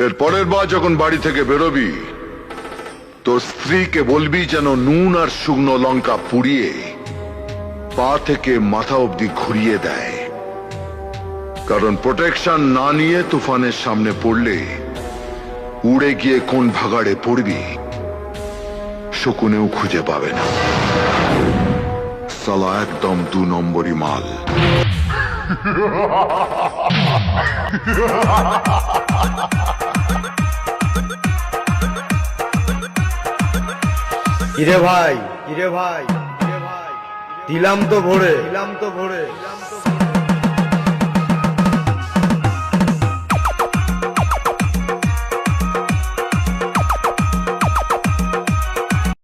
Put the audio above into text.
এর পরের বার যখন বাড়ি থেকে বেরোবি তোর স্ত্রীকে বলবি যেন নুন আর শুকনো লঙ্কা পুড়িয়ে পা থেকে মাথা অবধি ঘুরিয়ে দেয়, কারণ প্রোটেকশন না নিয়ে তুফানের সামনে পড়লে উড়ে গিয়ে কোন ভাগাড়ে পড়বি শকুনেও খুঁজে পাবে না। সালা একদম 2 নম্বরই মাল। কিরে ভাই, দিলাম তো ভরে